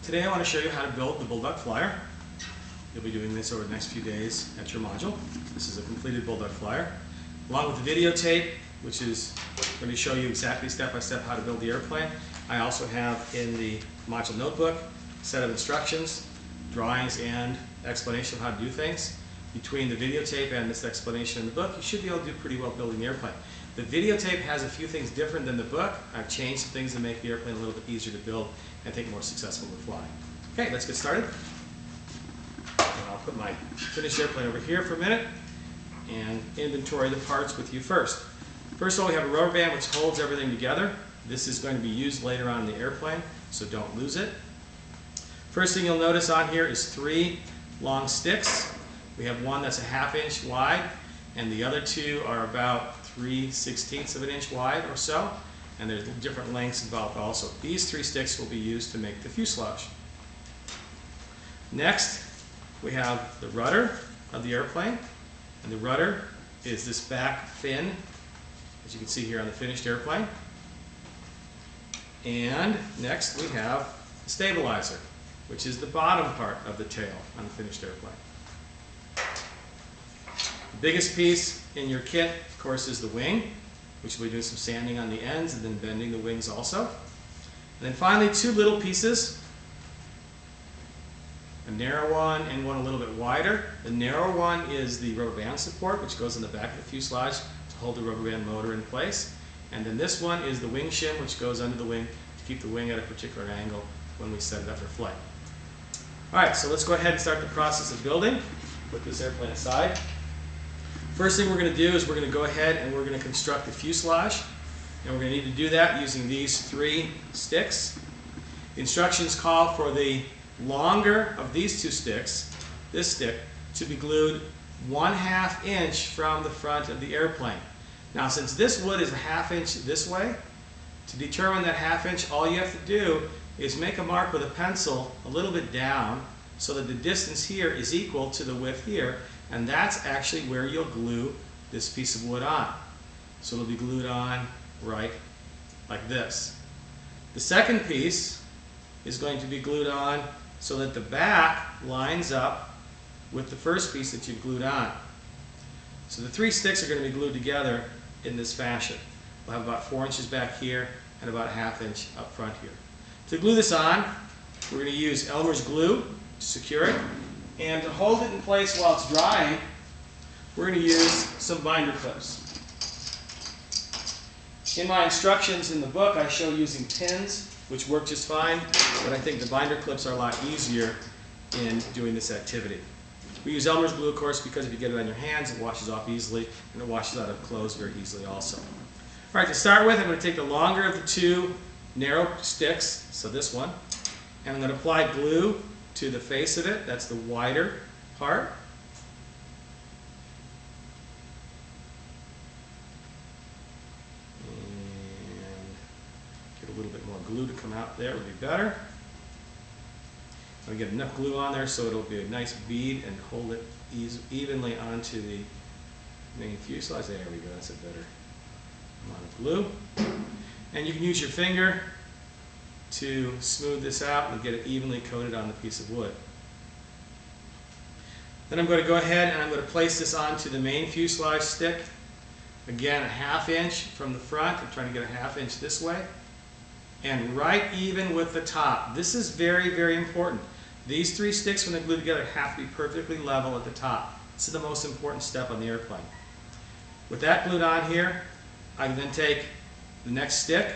Today I want to show you how to build the bulldog flyer. You'll be doing this over the next few days at your module. This is a completed bulldog flyer, along with the videotape, which is going to show you exactly step by step how to build the airplane. I also have in the module notebook a set of instructions, drawings, and explanation of how to do things. Between the videotape and this explanation in the book, you should be able to do pretty well building the airplane. The videotape has a few things different than the book. I've changed some things to make the airplane a little bit easier to build and I think more successful with flying. Okay, let's get started. And I'll put my finished airplane over here for a minute and inventory the parts with you first. First of all, we have a rubber band which holds everything together. This is going to be used later on in the airplane, so don't lose it. First thing you'll notice on here is 3 long sticks. We have one that's a 1/2 inch wide, and the other 2 are about 3/16 of an inch wide or so, and there's different lengths involved also. These 3 sticks will be used to make the fuselage. Next, we have the rudder of the airplane, and the rudder is this back fin, as you can see here on the finished airplane. And next we have the stabilizer, which is the bottom part of the tail on the finished airplane. The biggest piece in your kit, of course, is the wing, which we'll be doing some sanding on the ends and then bending the wings also. And then finally, 2 little pieces, a narrow one and one a little bit wider. The narrow one is the rubber band support, which goes in the back of the fuselage to hold the rubber band motor in place. And then this one is the wing shim, which goes under the wing to keep the wing at a particular angle when we set it up for flight. All right, so let's go ahead and start the process of building. Put this airplane aside. First thing we're going to do is we're going to go ahead and we're going to construct the fuselage. And we're going to need to do that using these 3 sticks. The instructions call for the longer of these 2 sticks, this stick, to be glued 1/2 inch from the front of the airplane. Now, since this wood is a 1/2 inch this way, to determine that 1/2 inch, all you have to do is make a mark with a pencil a little bit down so that the distance here is equal to the width here, and that's actually where you'll glue this piece of wood on. So it'll be glued on right like this. The second piece is going to be glued on so that the back lines up with the first piece that you've glued on. So the 3 sticks are going to be glued together in this fashion. We'll have about 4 inches back here and about 1/2 inch up front here. To glue this on, we're going to use Elmer's glue to secure it. And to hold it in place while it's drying, we're going to use some binder clips. In my instructions in the book, I show using pins, which work just fine, but I think the binder clips are a lot easier in doing this activity. We use Elmer's glue, of course, because if you get it on your hands, it washes off easily, and it washes out of clothes very easily also. All right, to start with, I'm going to take the longer of the 2 narrow sticks, so this one, and I'm going to apply glue to the face of it. That's the wider part. And get a little bit more glue to come out there would be better. I'm going to get enough glue on there so it'll be a nice bead and hold it evenly onto the main fuselage. There we go, that's a better amount of glue. And you can use your finger to smooth this out and get it evenly coated on the piece of wood. Then I'm going to go ahead and I'm going to place this onto the main fuselage stick. Again, a 1/2 inch from the front. I'm trying to get a 1/2 inch this way. And right even with the top. This is very, very important. These 3 sticks, when they're glued together, have to be perfectly level at the top. This is the most important step on the airplane. With that glued on here, I can then take the next stick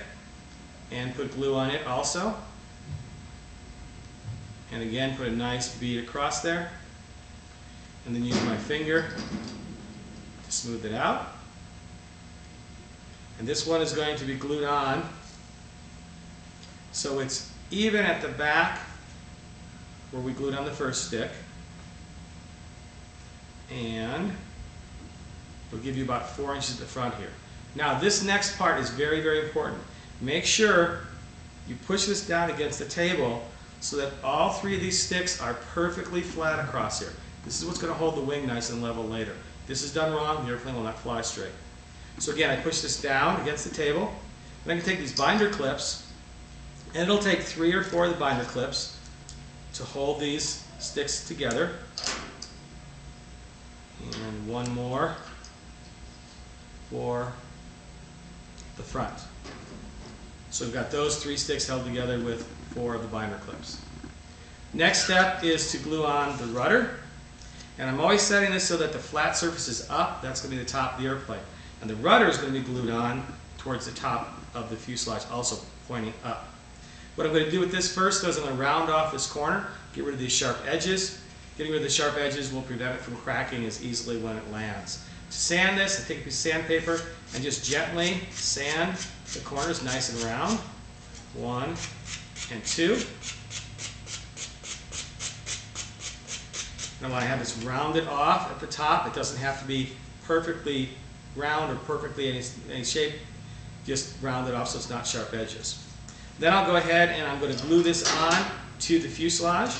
and put glue on it also. And again, put a nice bead across there. And then use my finger to smooth it out. And this one is going to be glued on so it's even at the back where we glued on the first stick. And we'll give you about 4 inches at the front here. Now this next part is very, very important. Make sure you push this down against the table so that all 3 of these sticks are perfectly flat across here. This is what's going to hold the wing nice and level later. If this is done wrong, the airplane will not fly straight. So again, I push this down against the table, and I can take these binder clips, and it'll take 3 or 4 of the binder clips, to hold these sticks together. And one more for the front. So we've got those 3 sticks held together with 4 of the binder clips. Next step is to glue on the rudder. And I'm always setting this so that the flat surface is up. That's going to be the top of the airplane. And the rudder is going to be glued on towards the top of the fuselage, also pointing up. What I'm going to do with this first is I'm going to round off this corner, get rid of these sharp edges. Getting rid of the sharp edges will prevent it from cracking as easily when it lands. To sand this, I take a piece of sandpaper and just gently sand the corners nice and round. 1 and 2. And when I have this rounded off at the top, it doesn't have to be perfectly round or perfectly any shape. Just round it off so it's not sharp edges. Then I'll go ahead and I'm going to glue this on to the fuselage.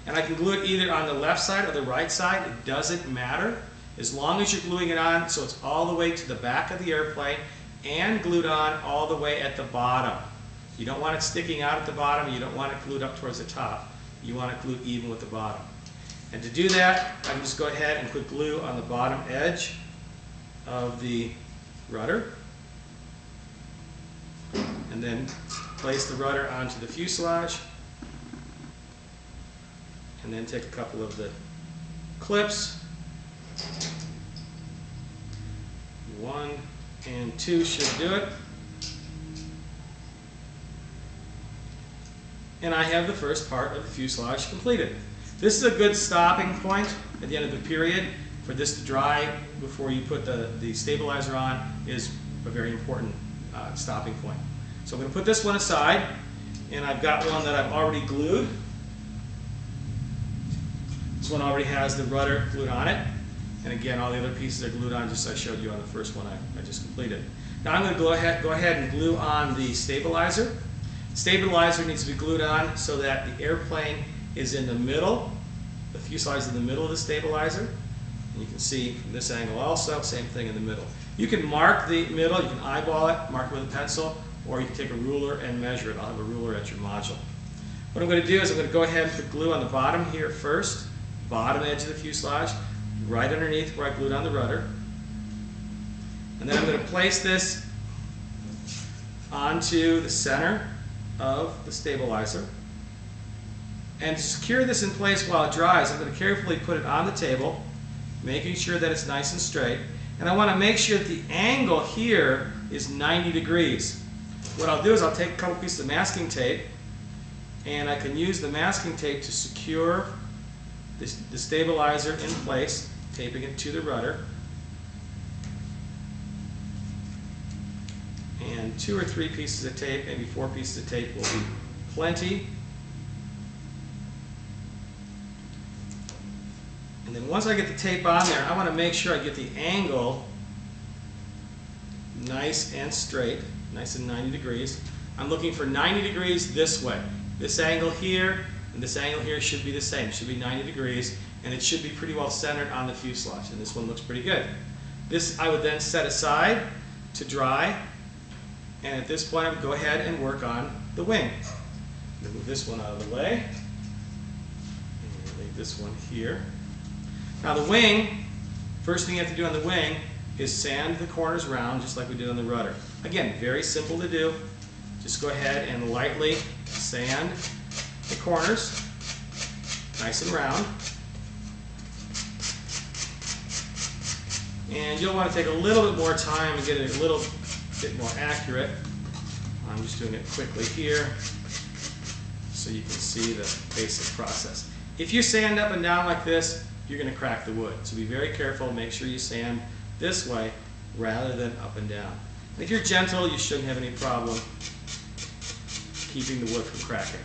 And I can glue it either on the left side or the right side. It doesn't matter. As long as you're gluing it on so it's all the way to the back of the airplane and glued on all the way at the bottom. You don't want it sticking out at the bottom. You don't want it glued up towards the top. You want it glued even with the bottom. And to do that, I can just go ahead and put glue on the bottom edge of the rudder. And then place the rudder onto the fuselage. And then take a couple of the clips. 1 and 2 should do it. And I have the first part of the fuselage completed. This is a good stopping point at the end of the period. For this to dry before you put the stabilizer on is a very important stopping point. So I'm going to put this one aside, and I've got one that I've already glued. This one already has the rudder glued on it. And again, all the other pieces are glued on just as I showed you on the first one I just completed. Now I'm going to go ahead and glue on the stabilizer. Stabilizer needs to be glued on so that the airplane is in the middle. The fuselage is in the middle of the stabilizer. And you can see from this angle also, same thing in the middle. You can mark the middle, you can eyeball it, mark it with a pencil, or you can take a ruler and measure it. I'll have a ruler at your module. What I'm going to do is I'm going to go ahead and put glue on the bottom here first, bottom edge of the fuselage, right underneath where I glued on the rudder. And then I'm going to place this onto the center of the stabilizer. And to secure this in place while it dries, I'm going to carefully put it on the table, making sure that it's nice and straight. And I want to make sure that the angle here is 90 degrees. What I'll do is I'll take a couple pieces of masking tape, and I can use the masking tape to secure the stabilizer in place, taping it to the rudder. And 2 or 3 pieces of tape, maybe 4 pieces of tape will be plenty. And then once I get the tape on there, I want to make sure I get the angle nice and straight, nice and 90 degrees. I'm looking for 90 degrees this way. This angle here and this angle here should be the same. It should be 90 degrees, and it should be pretty well centered on the fuselage. And this one looks pretty good. This I would then set aside to dry. And at this point, I would go ahead and work on the wing. Move this one out of the way. And leave this one here. Now the wing, first thing you have to do on the wing is sand the corners round just like we did on the rudder. Again, very simple to do. Just go ahead and lightly sand the corners, nice and round. And you'll want to take a little bit more time and get it a little bit more accurate. I'm just doing it quickly here so you can see the basic process. If you sand up and down like this, you're going to crack the wood. So be very careful. Make sure you sand this way rather than up and down. And if you're gentle, you shouldn't have any problem keeping the wood from cracking.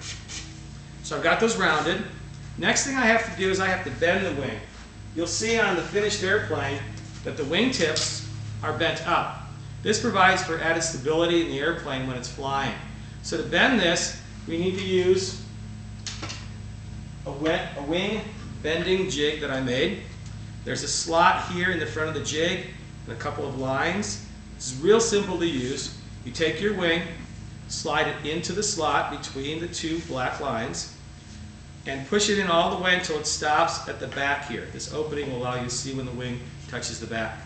So I've got those rounded. Next thing I have to do is I have to bend the wing. You'll see on the finished airplane that the wing tips are bent up. This provides for added stability in the airplane when it's flying. So to bend this, we need to use a wing bending jig that I made. There's a slot here in the front of the jig and a couple of lines. This is real simple to use. You take your wing, slide it into the slot between the 2 black lines, and push it in all the way until it stops at the back here. This opening will allow you to see when the wing touches the back.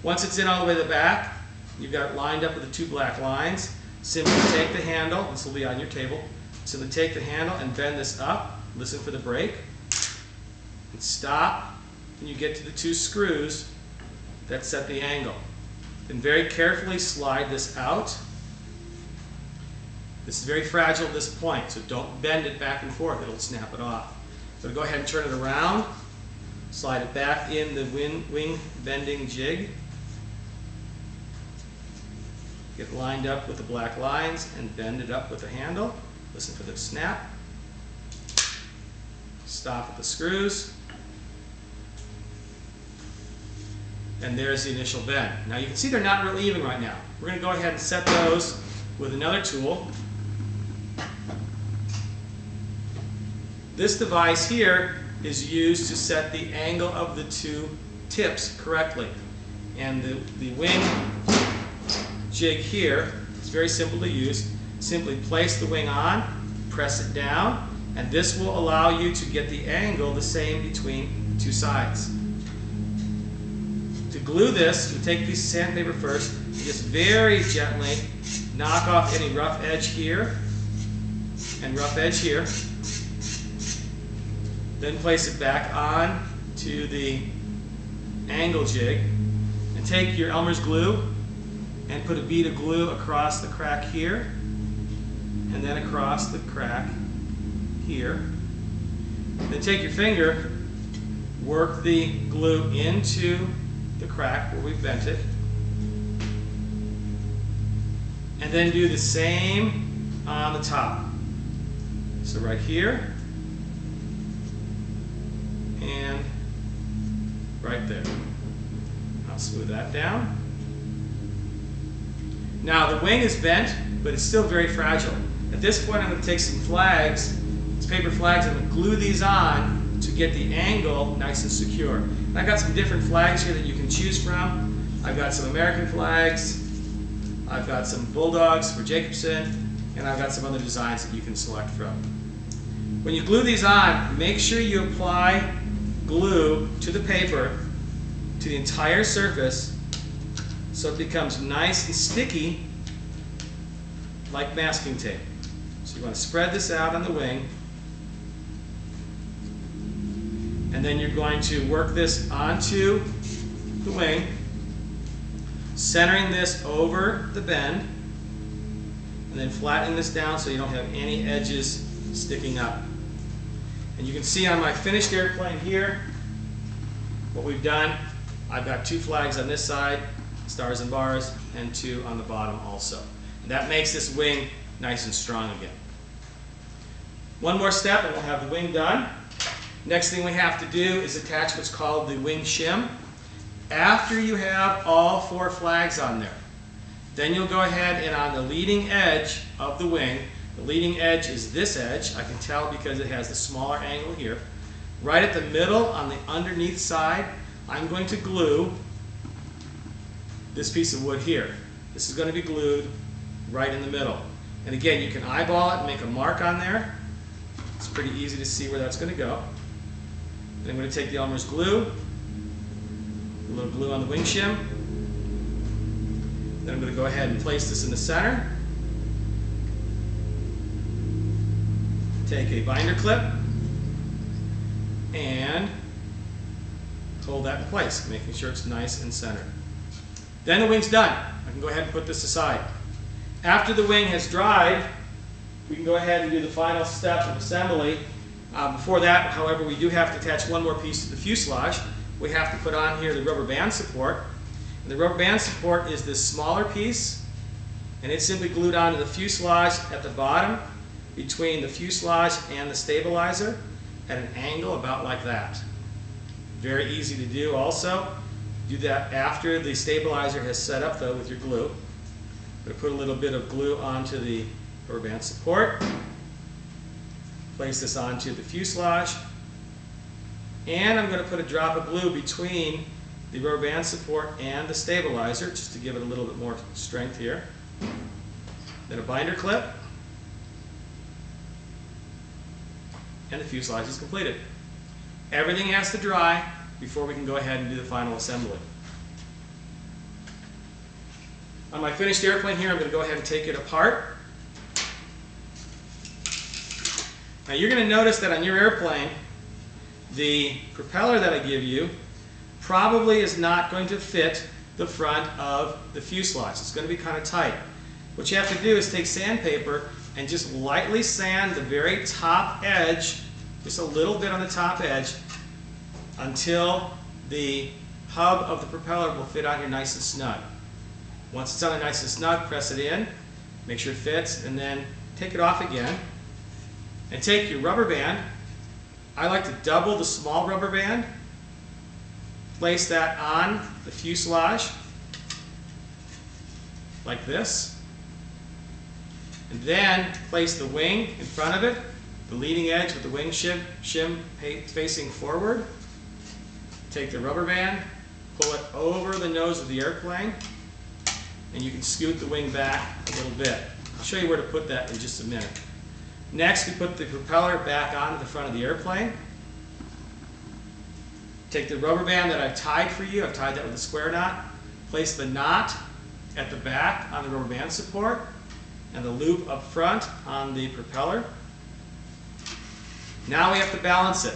Once it's in all the way to the back, you've got it lined up with the two black lines. Simply take the handle, this will be on your table, simply take the handle and bend this up, listen for the break, and stop, and you get to the two screws that set the angle. Then very carefully slide this out. This is very fragile at this point, so don't bend it back and forth, it'll snap it off. So go ahead and turn it around, slide it back in the wing bending jig. Get lined up with the black lines and bend it up with the handle. Listen for the snap. Stop at the screws. And there's the initial bend. Now you can see they're not real even right now. We're going to go ahead and set those with another tool. This device here is used to set the angle of the two tips correctly. And the wing jig here is very simple to use. Simply place the wing on, press it down, and this will allow you to get the angle the same between the two sides. To glue this, you take a piece of sandpaper first, and just very gently knock off any rough edge here and rough edge here. Then place it back on to the angle jig and take your Elmer's glue and put a bead of glue across the crack here and then across the crack here. Then take your finger, work the glue into the crack where we've bent it, and then do the same on the top. So right here and right there. I'll smooth that down. Now the wing is bent, but it's still very fragile. At this point I'm going to take some flags, these paper flags, I'm going to glue these on to get the angle nice and secure. And I've got some different flags here that you can choose from. I've got some American flags, I've got some bulldogs for Jacobson, and I've got some other designs that you can select from. When you glue these on, make sure you apply glue to the paper, to the entire surface, so it becomes nice and sticky like masking tape. So you want to spread this out on the wing, and then you're going to work this onto the wing, centering this over the bend, and then flattening this down so you don't have any edges sticking up. And you can see on my finished airplane here what we've done. I've got two flags on this side, stars and bars, and two on the bottom also. And that makes this wing nice and strong again. One more step and we'll have the wing done. Next thing we have to do is attach what's called the wing shim. After you have all four flags on there, then you'll go ahead and on the leading edge of the wing, the leading edge is this edge, I can tell because it has the smaller angle here. Right at the middle on the underneath side, I'm going to glue this piece of wood here. This is going to be glued right in the middle. And again, you can eyeball it and make a mark on there. It's pretty easy to see where that's going to go. Then I'm going to take the Elmer's glue, a little glue on the wing shim. Then I'm going to go ahead and place this in the center. Take a binder clip and hold that in place, making sure it's nice and centered. Then the wing's done. I can go ahead and put this aside. After the wing has dried, we can go ahead and do the final step of assembly. Before that, however, we do have to attach one more piece to the fuselage. We have to put on here the rubber band support. And the rubber band support is this smaller piece, and it's simply glued onto the fuselage at the bottom between the fuselage and the stabilizer at an angle about like that. Very easy to do also. Do that after the stabilizer has set up though with your glue. I'm going to put a little bit of glue onto the rubber band support. Place this onto the fuselage. And I'm going to put a drop of glue between the rubber band support and the stabilizer just to give it a little bit more strength here. Then a binder clip. and the fuselage is completed. Everything has to dry before we can go ahead and do the final assembly. On my finished airplane here, I'm going to go ahead and take it apart. Now you're going to notice that on your airplane, the propeller that I give you probably is not going to fit the front of the fuselage. It's going to be kind of tight. What you have to do is take sandpaper and just lightly sand the very top edge, just a little bit on the top edge, until the hub of the propeller will fit on here nice and snug. Once it's on there nice and snug, press it in, make sure it fits, and then take it off again. And take your rubber band. I like to double the small rubber band. Place that on the fuselage like this. And then place the wing in front of it, the leading edge with the wing shim facing forward. Take the rubber band, pull it over the nose of the airplane, and you can scoot the wing back a little bit. I'll show you where to put that in just a minute. Next, we put the propeller back onto the front of the airplane. Take the rubber band that I've tied for you. I've tied that with a square knot. Place the knot at the back on the rubber band support and the loop up front on the propeller. Now we have to balance it.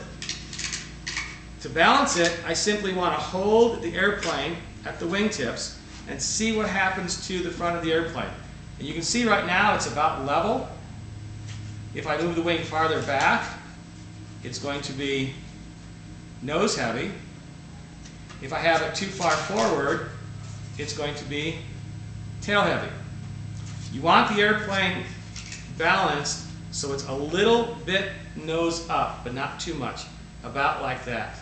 To balance it, I simply want to hold the airplane at the wingtips and see what happens to the front of the airplane. And you can see right now it's about level. If I move the wing farther back, it's going to be nose heavy. If I have it too far forward, it's going to be tail heavy. You want the airplane balanced so it's a little bit nose up, but not too much, about like that.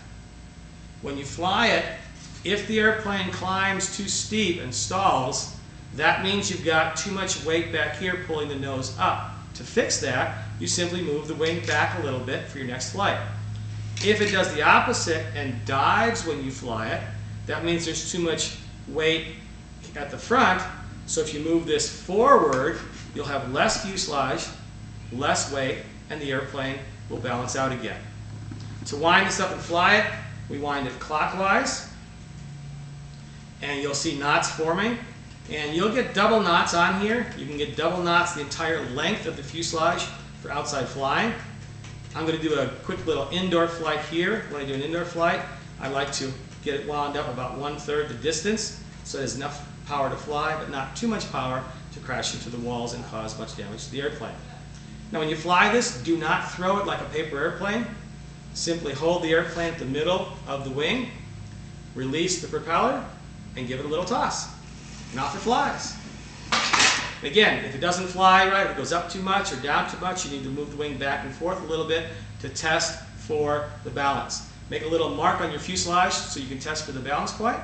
When you fly it, if the airplane climbs too steep and stalls, that means you've got too much weight back here pulling the nose up. To fix that, you simply move the wing back a little bit for your next flight. If it does the opposite and dives when you fly it, that means there's too much weight at the front. So if you move this forward, you'll have less fuselage, less weight, and the airplane will balance out again. To wind this up and fly it, we wind it clockwise, and you'll see knots forming. And you'll get double knots on here. You can get double knots the entire length of the fuselage for outside flying. I'm going to do a quick little indoor flight here. When I do an indoor flight, I like to get it wound up about 1/3 the distance so there's enough power to fly, but not too much power to crash into the walls and cause much damage to the airplane. Now when you fly this, do not throw it like a paper airplane. Simply hold the airplane at the middle of the wing, release the propeller, and give it a little toss. And off it flies. Again, if it doesn't fly right, if it goes up too much or down too much, you need to move the wing back and forth a little bit to test for the balance. Make a little mark on your fuselage so you can test for the balance point.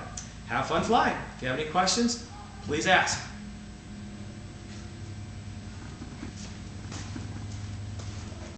Have fun flying. If you have any questions, please ask.